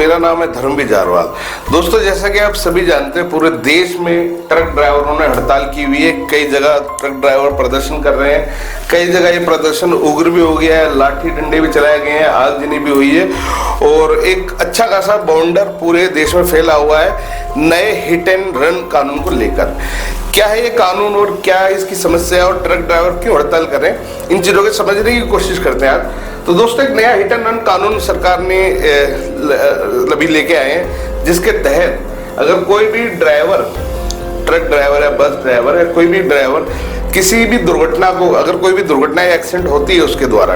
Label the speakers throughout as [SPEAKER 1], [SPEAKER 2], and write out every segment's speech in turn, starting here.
[SPEAKER 1] मेरा नाम है धर्मवीर जारवाल। दोस्तों, जैसा कि आप सभी जानते हैं, पूरे देश में ट्रक ड्राइवरों ने हड़ताल की हुई है। कई जगह ट्रक ड्राइवर प्रदर्शन कर रहे हैं, कई जगह ये प्रदर्शन उग्र भी हो गया है, लाठी डंडे भी चलाए गए हैं, आगजनी भी हुई है और एक अच्छा खासा बाउंडर पूरे देश में फैला हुआ है नए हिट एंड रन कानून को लेकर। क्या है ये कानून और क्या है इसकी समस्या और ट्रक ड्राइवर क्यों हड़ताल कर रहे हैं, इन चीज़ों को समझने की कोशिश करते हैं आज। तो दोस्तों, एक नया हिट एंड रन कानून सरकार ने अभी लेके आए हैं, जिसके तहत अगर कोई भी ड्राइवर, ट्रक ड्राइवर है, बस ड्राइवर है, कोई भी ड्राइवर किसी भी दुर्घटना को, अगर कोई भी दुर्घटना या एक्सीडेंट होती है उसके द्वारा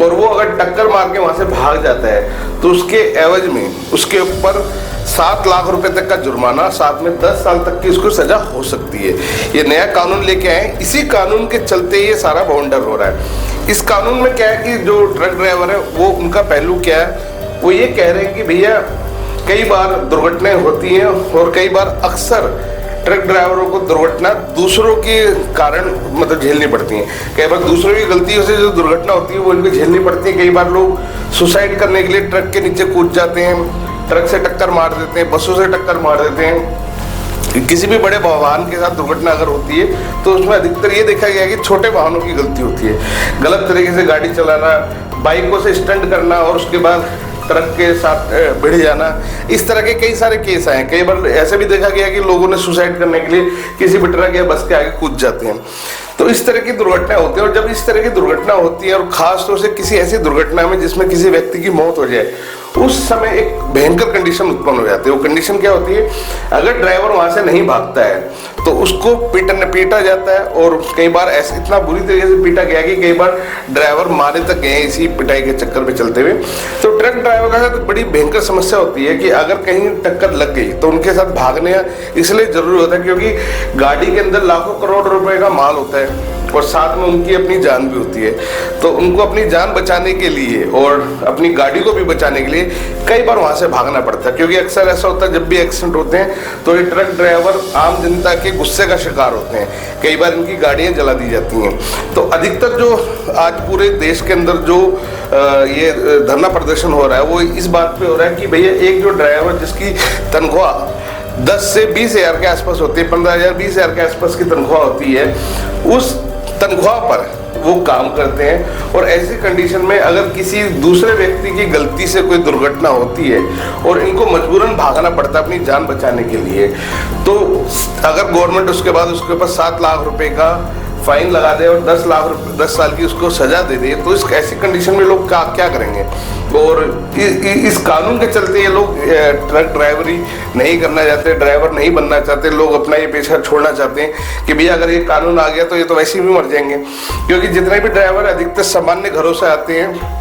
[SPEAKER 1] और वो अगर टक्कर मार के वहां से भाग जाता है तो उसके एवज में उसके ऊपर 7 लाख रुपए तक का जुर्माना, साथ में 10 साल तक की उसको सजा हो सकती है। ये नया कानून लेके आए, इसी कानून के चलते ये सारा बाउंडर हो रहा है। इस कानून में क्या है कि जो ट्रक ड्राइवर है वो उनका पहलू क्या है, वो ये कह रहे हैं कि भैया कई बार दुर्घटनाएं होती हैं और कई बार अक्सर ट्रक ड्राइवरों को दुर्घटना दूसरों के कारण मतलब झेलनी पड़ती है। कई बार दूसरों की गलतियों से जो दुर्घटना होती है वो इनको झेलनी पड़ती है। कई बार लोग सुसाइड करने के लिए ट्रक के नीचे कूद जाते हैं, ट्रक से टक्कर मार देते हैं, बसों से टक्कर मार देते हैं। किसी भी बड़े वाहन के साथ दुर्घटना अगर होती है तो उसमें अधिकतर ये देखा गया है कि छोटे वाहनों की गलती होती है। गलत तरीके से गाड़ी चलाना, बाइकों से स्टंट करना और उसके बाद ट्रक के साथ भिड़ जाना, इस तरह के कई सारे केस आए। कई बार ऐसे भी देखा गया कि लोगों ने सुसाइड करने के लिए किसी भी ट्रक या बस के आगे कूद जाते हैं। तो इस तरह की दुर्घटनाएं होती है और जब इस तरह की दुर्घटना होती है और खास तौर से किसी ऐसी दुर्घटना में जिसमें किसी व्यक्ति की मौत हो जाए, उस समय एक भयंकर कंडीशन उत्पन्न हो जाती है। वो कंडीशन क्या होती है, अगर ड्राइवर वहां से नहीं भागता है तो उसको पीटा जाता है और कई बार ऐसे इतना बुरी तरीके से पीटा गया कि कई बार ड्राइवर मारे तक गए इसी पिटाई के चक्कर में चलते हुए। तो ट्रक ड्राइवर का साथ बड़ी भयंकर समस्या होती है कि अगर कहीं टक्कर लग गई तो उनके साथ भागने इसलिए जरूरी होता है क्योंकि गाड़ी के अंदर लाखों करोड़ रुपए का माल होता है और साथ में उनकी अपनी जान भी होती है। तो उनको अपनी जान बचाने के लिए और अपनी गाड़ी को भी बचाने के लिए कई बार वहां से भागना पड़ता है, क्योंकि अक्सर ऐसा होता है जब भी एक्सीडेंट होते हैं तो ये ट्रक ड्राइवर आम जनता के गुस्से का शिकार होते हैं। कई बार इनकी गाड़ियां जला दी जाती हैं। तो अधिकतर जो आज पूरे देश के अंदर जो ये धरना प्रदर्शन हो रहा है वो इस बात पे हो रहा है कि भैया एक जो ड्राइवर जिसकी तनख्वाह 10 से 20 हज़ार के आसपास होती है, 15,000 20 हज़ार के आसपास की तनख्वाह होती है, उस तनख्वाह पर वो काम करते हैं और ऐसी कंडीशन में अगर किसी दूसरे व्यक्ति की गलती से कोई दुर्घटना होती है और इनको मजबूरन भागना पड़ता है अपनी जान बचाने के लिए, तो अगर गवर्नमेंट उसके बाद उसके ऊपर 7 लाख रुपए का फाइन लगा दे और 10 साल की उसको सजा दे दे, तो इस ऐसी कंडीशन में लोग क्या करेंगे। और इस कानून के चलते ये लोग ट्रक ड्राइवरी नहीं करना चाहते, ड्राइवर नहीं बनना चाहते, लोग अपना ये पेशा छोड़ना चाहते हैं कि भैया अगर ये कानून आ गया तो ये तो वैसे भी मर जाएंगे। क्योंकि जितने भी ड्राइवर अधिकतर सामान्य घरों से आते हैं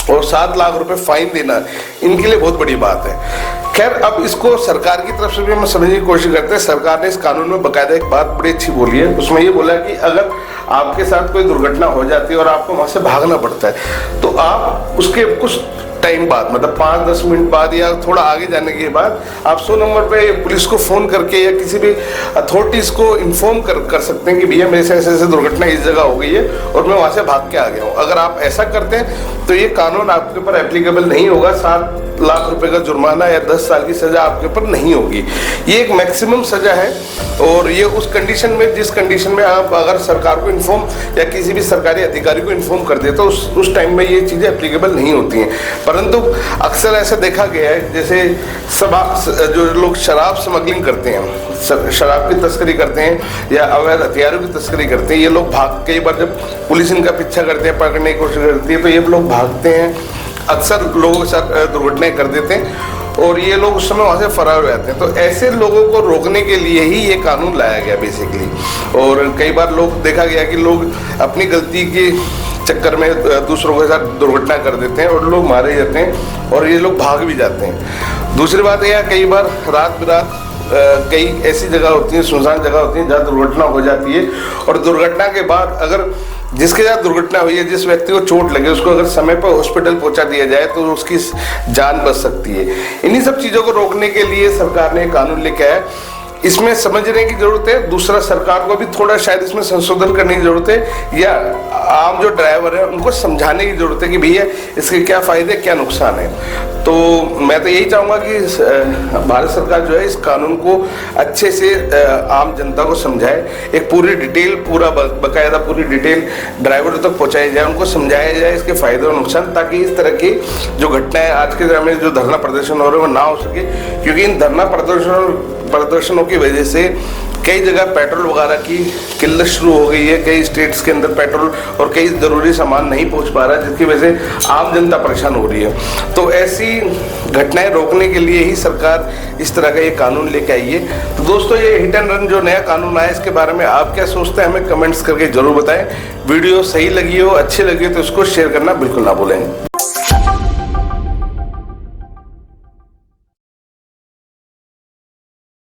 [SPEAKER 1] और 7 लाख रुपए फाइन देना इनके लिए बहुत बड़ी बात है। खैर, अब इसको सरकार की तरफ से भी हम समझने की कोशिश करते हैं। सरकार ने इस कानून में बकायदा एक बात बड़ी अच्छी बोली है, उसमें ये बोला कि अगर आपके साथ कोई दुर्घटना हो जाती है और आपको वहां से भागना पड़ता है तो आप उसके कुछ टाइम बाद, मतलब 5-10 मिनट बाद या थोड़ा आगे जाने के बाद आप 100 नंबर पे पुलिस को फ़ोन करके या किसी भी अथॉरिटीज़ को इन्फॉर्म कर सकते हैं कि भैया मेरे से ऐसे दुर्घटना इस जगह हो गई है और मैं वहाँ से भाग के आ गया हूँ। अगर आप ऐसा करते हैं तो ये कानून आपके ऊपर एप्लीकेबल नहीं होगा। 7 लाख रुपए का जुर्माना या 10 साल की सज़ा आपके ऊपर नहीं होगी। ये एक मैक्सिमम सज़ा है और ये उस कंडीशन में, जिस कंडीशन में आप अगर सरकार को इन्फॉर्म या किसी भी सरकारी अधिकारी को इन्फॉर्म कर दे तो उस टाइम में ये चीज़ें एप्लीकेबल नहीं होती हैं। परंतु अक्सर ऐसा देखा गया है, जैसे जो लोग शराब स्मगलिंग करते हैं, शराब की तस्करी करते हैं या अवैध हथियारों की तस्करी करते हैं, ये लोग कई बार जब पुलिस इनका पीछा करते हैं, पकड़ने की कोशिश करती है तो ये लोग भागते हैं, अक्सर लोगों के साथ दुर्घटनाएं कर देते हैं और ये लोग उस समय वहाँ से फरार हो जाते हैं। तो ऐसे लोगों को रोकने के लिए ही ये कानून लाया गया बेसिकली। और कई बार लोग देखा गया कि लोग अपनी गलती के चक्कर में दूसरों के साथ दुर्घटना कर देते हैं और लोग मारे जाते हैं और ये लोग भाग भी जाते हैं। दूसरी बात यह, कई बार रात बिरात कई ऐसी जगह होती हैं, सुनसान जगह होती हैं जहाँ दुर्घटना हो जाती है और दुर्घटना के बाद अगर जिसके साथ दुर्घटना हुई है, जिस व्यक्ति को चोट लगे, उसको अगर समय पर हॉस्पिटल पहुंचा दिया जाए तो उसकी जान बच सकती है। इन्हीं सब चीज़ों को रोकने के लिए सरकार ने कानून लेके आया इसमें समझने की जरूरत है। दूसरा, सरकार को भी थोड़ा शायद इसमें संशोधन करने की जरूरत है, या आम जो ड्राइवर है उनको समझाने की जरूरत है कि भैया इसके क्या फायदे क्या नुकसान है। तो मैं तो यही चाहूँगा कि भारत सरकार जो है इस कानून को अच्छे से आम जनता को समझाए, एक पूरी डिटेल, पूरा बकायदा पूरी डिटेल ड्राइवरों तक पहुँचाई जाए, उनको समझाया जाए इसके फायदे और नुकसान, ताकि इस तरह की जो घटनाएं आज के समय में जो धरना प्रदर्शन हो रहे हैं वो ना हो सके। क्योंकि इन धरना प्रदर्शनों की वजह से कई जगह पेट्रोल वगैरह की किल्लत शुरू हो गई है, कई स्टेट्स के अंदर पेट्रोल और कई ज़रूरी सामान नहीं पहुंच पा रहा है, जिसकी वजह से आम जनता परेशान हो रही है। तो ऐसी घटनाएं रोकने के लिए ही सरकार इस तरह का ये कानून लेके आई है। तो दोस्तों, ये हिट एंड रन जो नया कानून आया, इसके बारे में आप क्या सोचते हैं हमें कमेंट्स करके जरूर बताएं। वीडियो सही लगी हो, अच्छी लगी हो तो इसको शेयर करना बिल्कुल ना भूलें।